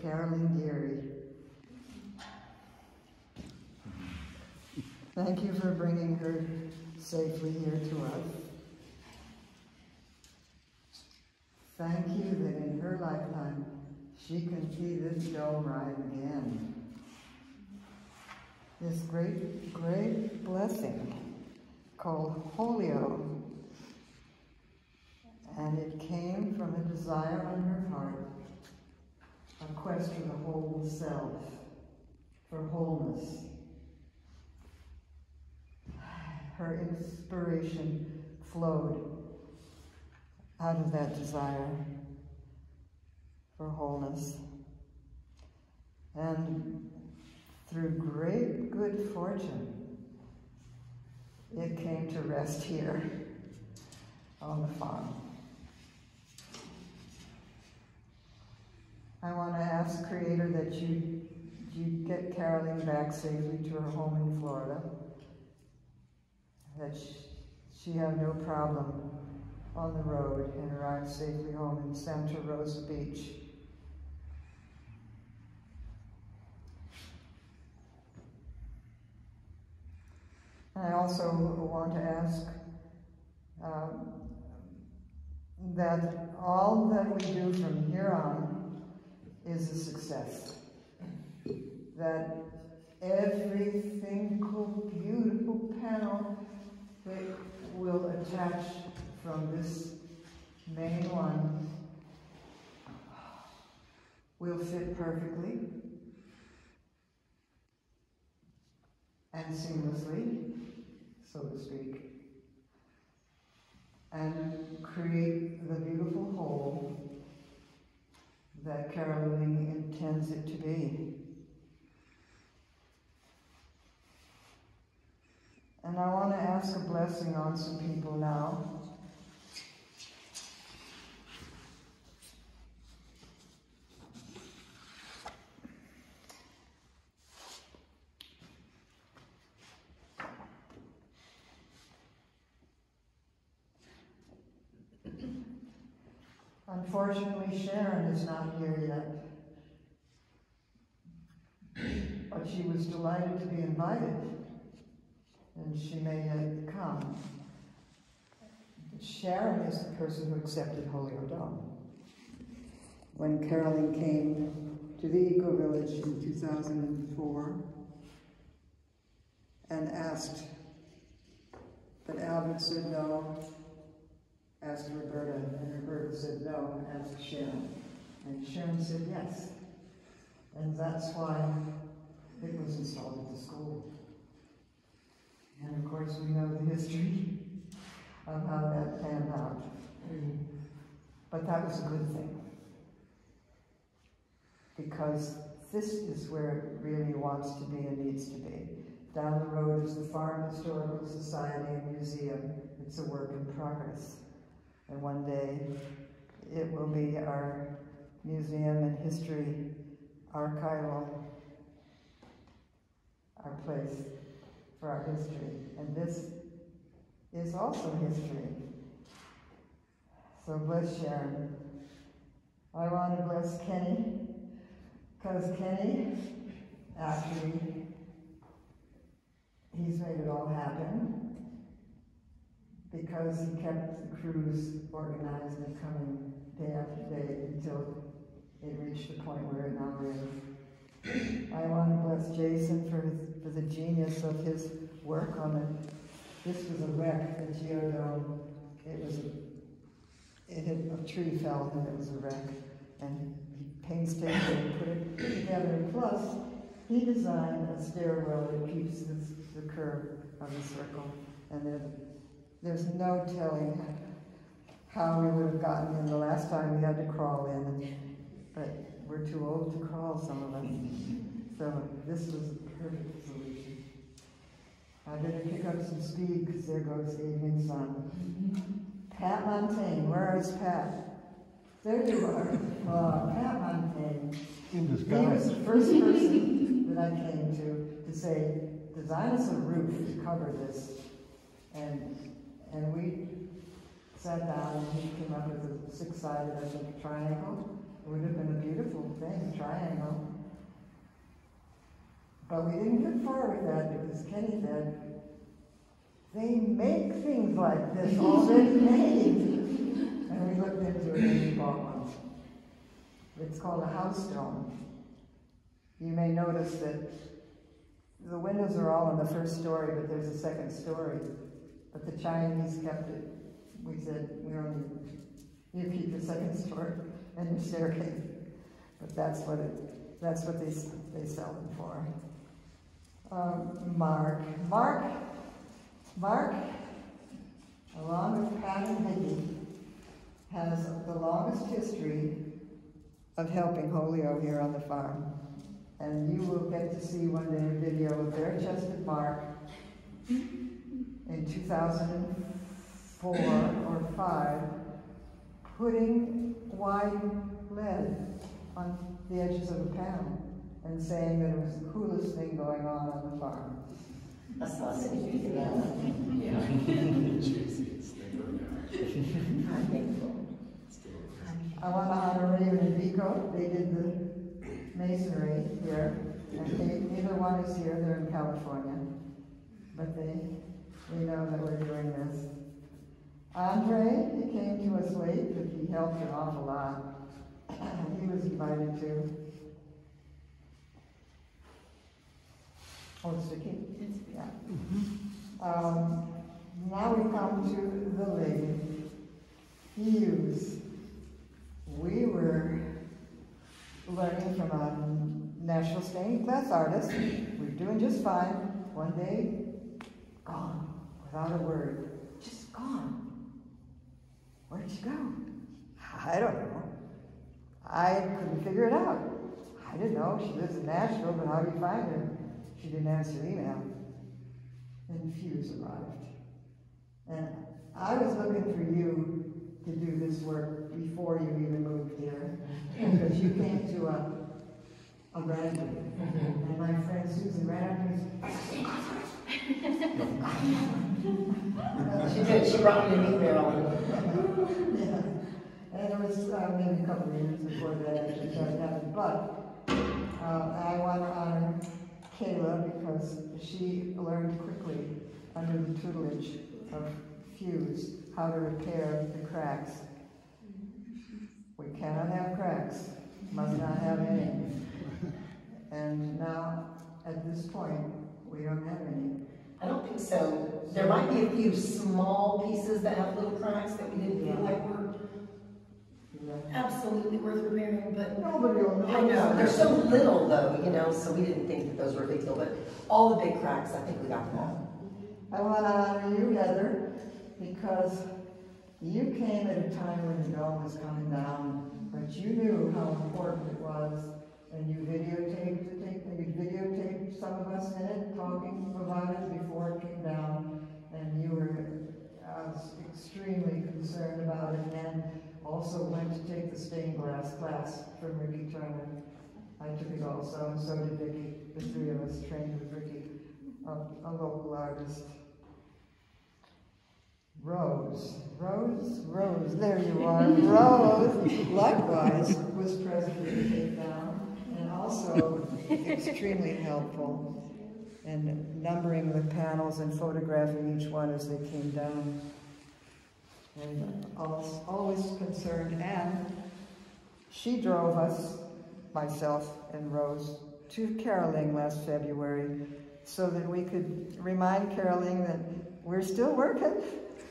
Carolyn Geary. Thank you for bringing her safely here to us. Thank you that in her lifetime she can see this dome ride again. This great, great blessing called Holio. And it came from a desire on her heart, a quest for the whole self, for wholeness. Her inspiration flowed out of that desire for wholeness. And through great good fortune, it came to rest here on the farm. I want to ask Creator that you get Carolyn back safely to her home in Florida, that she have no problem on the road and arrive safely home in Santa Rosa Beach. I also want to ask that all that we do from here on is a success. That every single beautiful panel that will attach from this main one will fit perfectly and seamlessly, so to speak, and create the beautiful whole that Carolyn intends it to be. And I want to ask a blessing on some people now. Unfortunately, Sharon is not here yet, but she was delighted to be invited, and she may yet come. Sharon is the person who accepted Holio Dome. When Carolyn came to the Eco Village in 2004 and asked, but Albert said no, asked Roberta, and Roberta said no, asked Sharon. And Sharon said yes. And that's why it was installed at the school. And of course we know the history of how that panned out. But that was a good thing. Because this is where it really wants to be and needs to be. Down the road is the Farm Historical Society and Museum. It's a work in progress. And one day, it will be our museum and history, archival, our place for our history. And this is also history. So bless Sharon. I want to bless Kenny, because Kenny, actually, he's made it all happen, because he kept the crews organized and coming day after day until it reached the point where it now is. I want to bless Jason for the genius of his work on it. This was a wreck, the geodome. A tree fell and it was a wreck. And he painstakingly put it together. Plus, he designed a stairwell that keeps the curve of the circle. And there's no telling how we would have gotten in the last time we had to crawl in, but we're too old to crawl, some of us. So this was a perfect solution. I better pick up some speed because there goes Adrian's son. Pat Montaigne, where is Pat? There you are. Pat Montaigne. In disguise. He was the first person that I came to say, design us a roof to cover this. And we sat down and he came up with a six-sided, I think, triangle. would have been a beautiful thing, triangle. But we didn't get far with that because Kenny said, they make things like this already made. And we looked into it and we bought one. It's called a house dome. You may notice that the windows are all on the first story, but there's a second story. But the Chinese kept it. We said, you keep the second story and your staircase. But that's what they sell them for. Mark, along with Pat and Vicky, has the longest history of helping Holyoke here on the farm. And you will get to see one day a video of bare-chested Mark in 2004 or 5 putting wide lead on the edges of a panel and saying that it was the coolest thing going on the farm. I saw some video. Yeah. I want to honor Raven and Vico. They did the masonry here, and neither one is here. They're in California, but we know that we're doing this. Andre, he came to us late, but he helped an awful lot. He was invited too. Oh, it's Vicky? Yeah. Now we come to the lady. Hughes. We were learning from a national stained glass artist. We were doing just fine. One day, gone, without a word. Just gone. Where'd she go? I don't know. I couldn't figure it out. I didn't know. She lives in Nashville, but how do you find her? She didn't answer email. And Hughes arrived. And I was looking for you to do this work before you even moved here, because you came to a graduate. And my friend Susan ran up to me. She did. She brought me an email. Yeah. And it was maybe a couple of years before that actually started happening. But I want to honor Kayla because she learned quickly under the tutelage of Hughes how to repair the cracks. We cannot have cracks, must not have any. And now, at this point, we don't have any. I don't think so. There might be a few small pieces that have little cracks that we didn't feel like were absolutely worth repairing, but nobody will know. I know. They're so little though, you know, so we didn't think that those were a big deal, but all the big cracks, I think we got them all. I want to honor you, Heather, because you came at a time when the dome was coming down, but you knew how important it was, and you videotaped some of us in it, talking about it before it came down, and you were extremely concerned about it, and also went to take the stained glass class from Ricky Turner. I took it also, and so did Vicky. The three of us trained with Ricky, a local artist. Rose, there you are. Rose, likewise, was present with the takedown, and also extremely helpful in numbering the panels and photographing each one as they came down. And always concerned, and she drove us, myself and Rose, to Caroling last February so that we could remind Caroling that we're still working,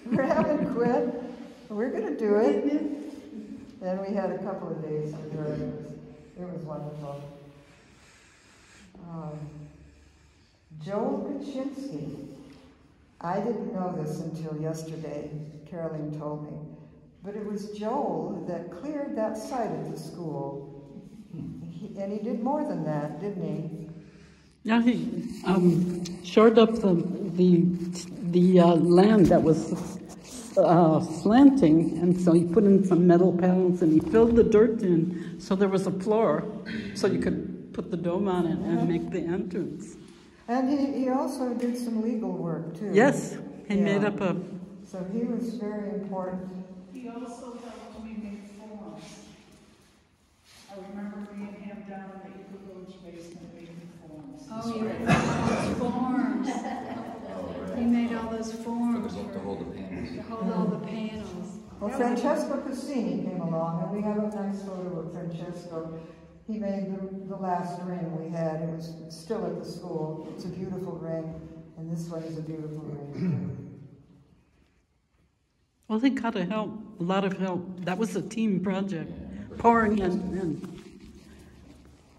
we haven't quit, we're going to do it. And we had a couple of days with her, and it was wonderful. Joel Kaczynski. I didn't know this until yesterday. Caroline told me. But it was Joel that cleared that site at the school. And he did more than that, didn't he? Yeah, he shored up the land that was slanting, and so he put in some metal panels and he filled the dirt in so there was a floor so you could put the dome on it and make the entrance. And he also did some legal work too. Yes, he made up a... So he was very important. He also helped me make forms. I remember me and him down in the Eco Village basement making forms. Oh, you made those forms. He made all those forms To hold the panels. to hold all the panels. Well, Francesco Cassini came along, and we have a nice photo of Francesco. He made the last ring we had. It was still at the school. It's a beautiful ring, and this one is a beautiful ring, too. Well, they got a lot of help. That was a team project, pouring in and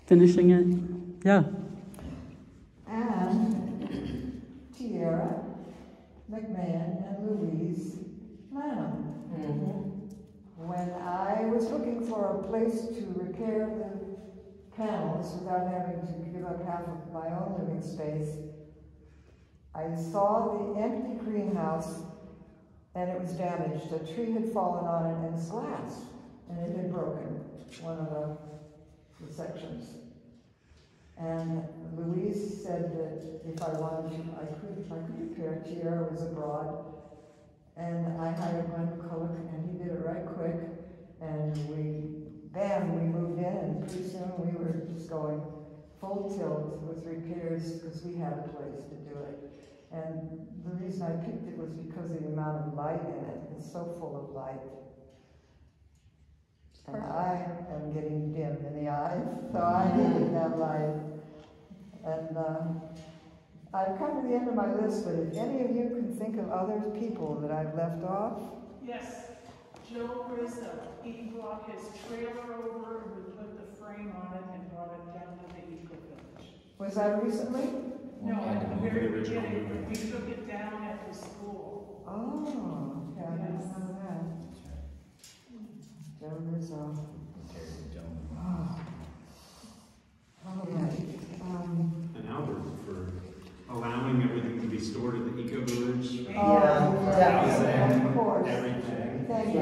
finishing it. Yeah. And Tierra McMahon and Louise Lanham. When I was looking for a place to repair the panels without having to give up half of my own living space, I saw the empty greenhouse and it was damaged. A tree had fallen on it and it's glass, and it had broken one of the sections. And Louise said that if I wanted to, I could repair it. Tierra was abroad. And I hired Glenn McCulloch, and he did it right quick. And we moved in, and pretty soon we were just going full tilt with repairs because we had a place to do it. And the reason I picked it was because of the amount of light in it. It's so full of light. And I am getting dim in the eyes, so I needed that light. And I've come to the end of my list, but if any of you can think of other people that I've left off. Yes, Joe Rizzo. He brought his trailer over and we put the frame on it and brought it down to the Eco Village. Was that recently? No, at the very beginning, we took it down at the school. Oh, yeah, I didn't know that. Joe Rizzo. Oh. All right. And Albert for allowing everything to be stored at the Eco Village. Of course. Everything. Thank you.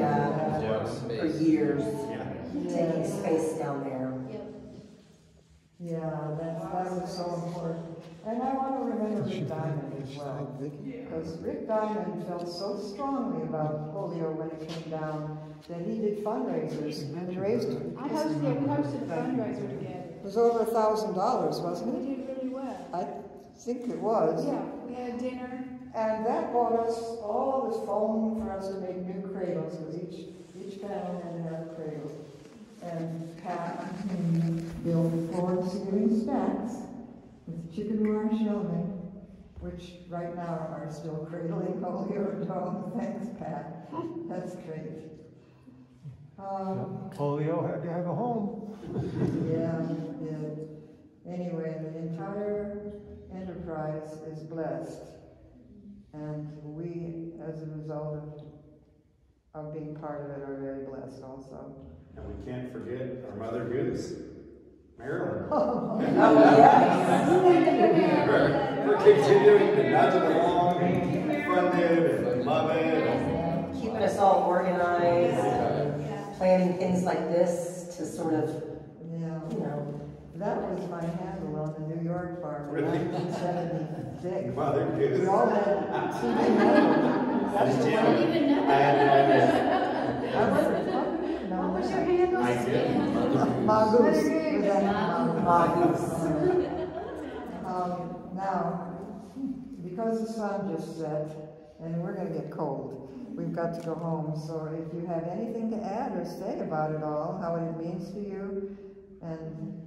For years, Yeah. taking space down there. Yeah, that was so important. And I want to remember Rick Diamond as well. Because Rick Diamond felt so strongly about polio when it came down that he did fundraisers and raised it. We hosted a fundraiser together. It was over $1,000, wasn't We it? did really well. I think it was. Yeah, we had dinner. And that bought us all this foam for us to make new cradles, because each panel had to have a cradle. And Pat built 4 ceiling stacks with chicken wire shelving, which right now are still cradling polio dome. Thanks, Pat. That's great. Polio had to have a home. Yeah, it did. Anyway, the entire enterprise is blessed. And we, as a result of being part of it, are very blessed also. And we can't forget our Mother Goose, Marilyn. Oh, For continuing to nudge it along and fund it and love it. And Keeping us all organized, planning things like this to sort of, yeah. you know. That was my handle on the New York farm in Really? 1976. Mother Goose. We all had TV handles. That's the one. I had no idea. I wasn't. What was your handle? I did. Magoose. Magoose. Now, because the sun just set and we're going to get cold, we've got to go home. So if you have anything to add or say about it all, how it means to you, and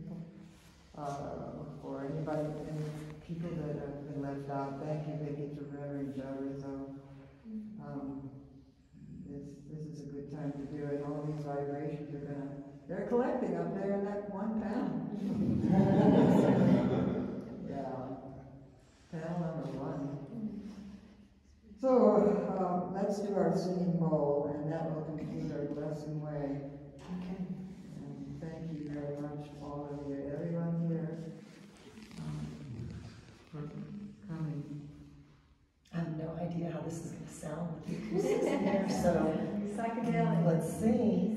for anybody, any people that have been left out, thank you, Vicki, to Reverend Joe Rizzo. This is a good time to do it. All these vibrations are they're collecting up there in that one panel. Yeah, panel number 1. So let's do our singing bowl, and that will conclude our blessing way. Okay. And thank you very much, all of you, everyone here, for coming. I have no idea how this is going to sound with the acoustics in there, so Psychedelic. let's see.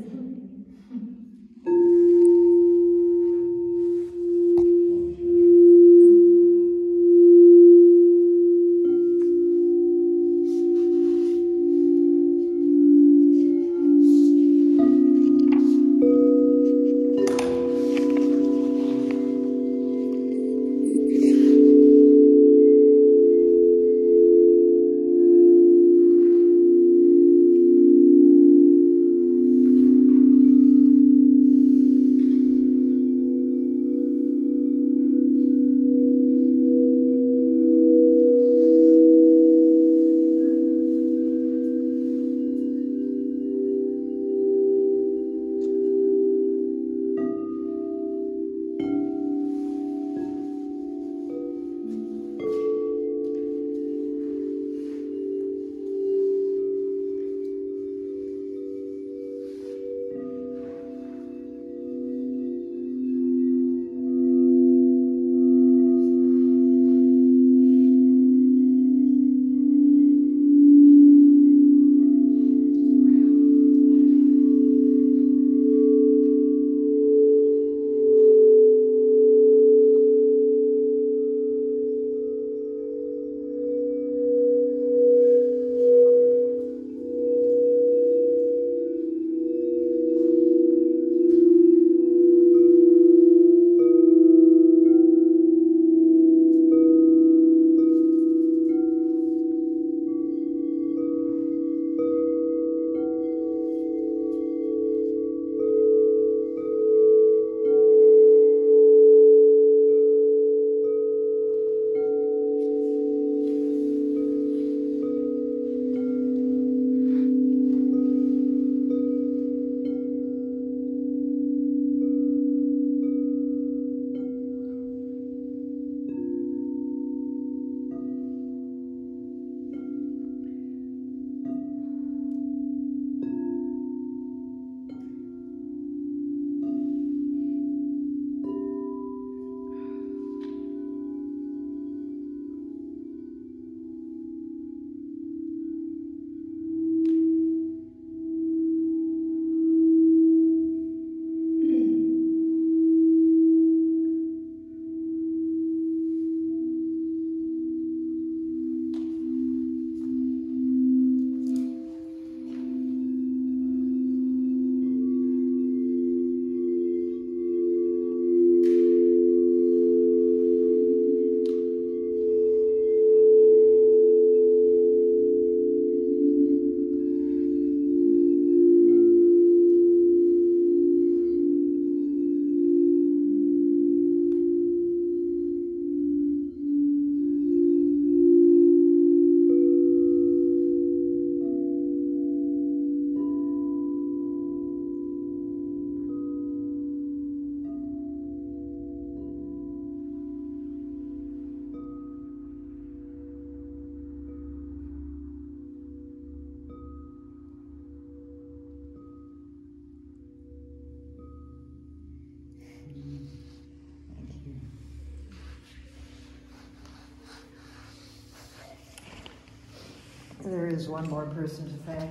there is one more person to thank.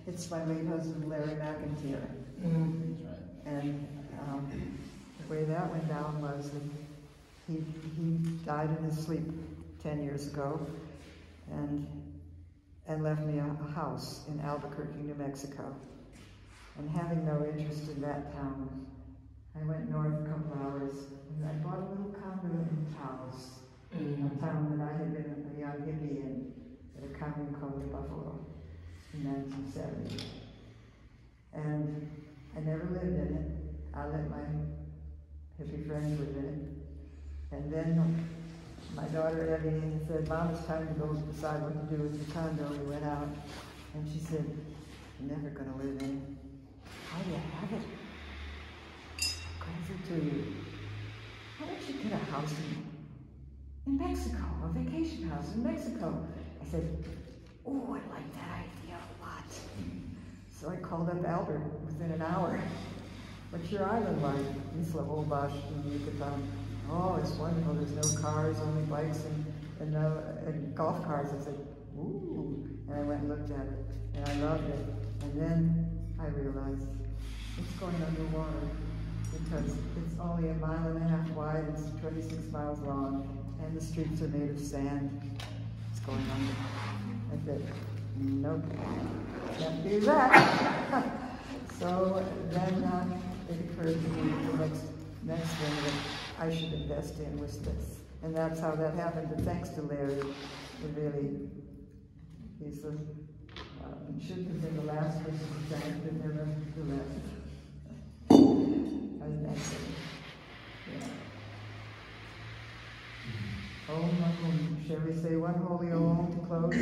It's my late husband, Larry McIntyre. And the way that went down was that he died in his sleep 10 years ago and left me a house in Albuquerque, New Mexico. And having no interest in that town, I went north a couple hours and I bought a little condo in Taos, a town that I had been a young hippie in at a county called Buffalo in 1970. And I never lived in it. I let my hippie friends live in it. And then my daughter Evie said, Mom, it's time to go decide what to do with your condo. We went out and she said, you're never going to live in it. How do you have it? Crazy to you. How did you get a house in Mexico, a vacation house in Mexico? I said, oh, I like that idea a lot. So I called up Albert within an hour. What's your island like? Isla Holbox in Yucatan. Oh, it's wonderful. There's no cars, only bikes and golf cars. I said, ooh. And I went and looked at it, and I loved it. And then I realized it's going underwater because it's only 1.5 miles wide, it's 26 miles long, and the streets are made of sand. It's going under. I said, nope, can't do that. So then it occurred to me the next thing that I should invest in was this. And that's how that happened. But thanks to Larry, it really, he's the, shouldn't have been the last person to thank, but never the last. I was next. Yeah. Oh, shall we say one holy Om to close?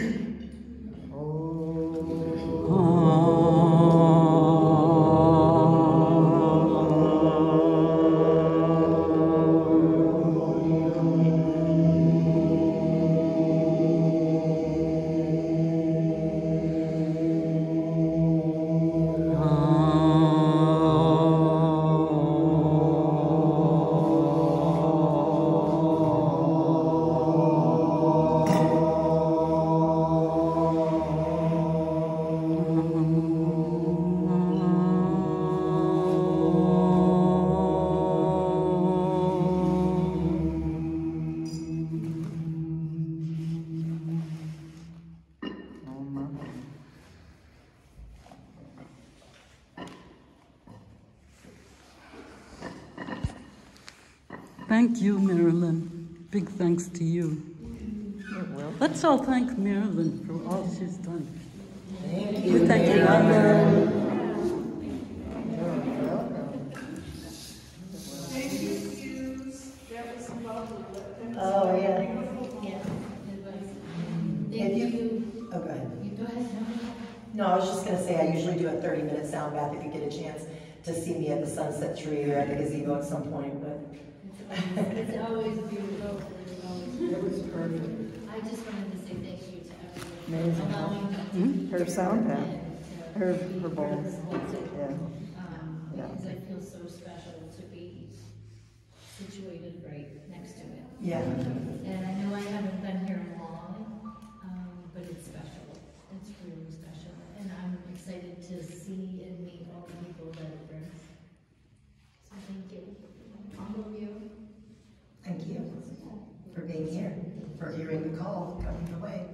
Thank you, Marilyn. Big thanks to you. Let's all thank Marilyn for all she's done. Thank You you. thank you. Thank you, Hughes. That was lovely. Oh, yeah. Yeah. If you, oh, go ahead. You go ahead. No, I was just going to say, I usually do a 30-minute sound bath if you get a chance to see me at the Sunset Tree or at the gazebo at some point, but. It's always beautiful. It's always beautiful. It was perfect. I just wanted to say thank you to everyone. Amazing, huh? Allowing me to be Her here sound bath. and to Her be part of bowls. this whole thing. Yeah. Because I feel so special to be situated right next to it. Yeah. And I know I haven't been here long, but it's special. It's really special. And I'm excited to see and meet all the people that it brings. So thank you. All of you. Thank you for being here, for hearing the call coming your way.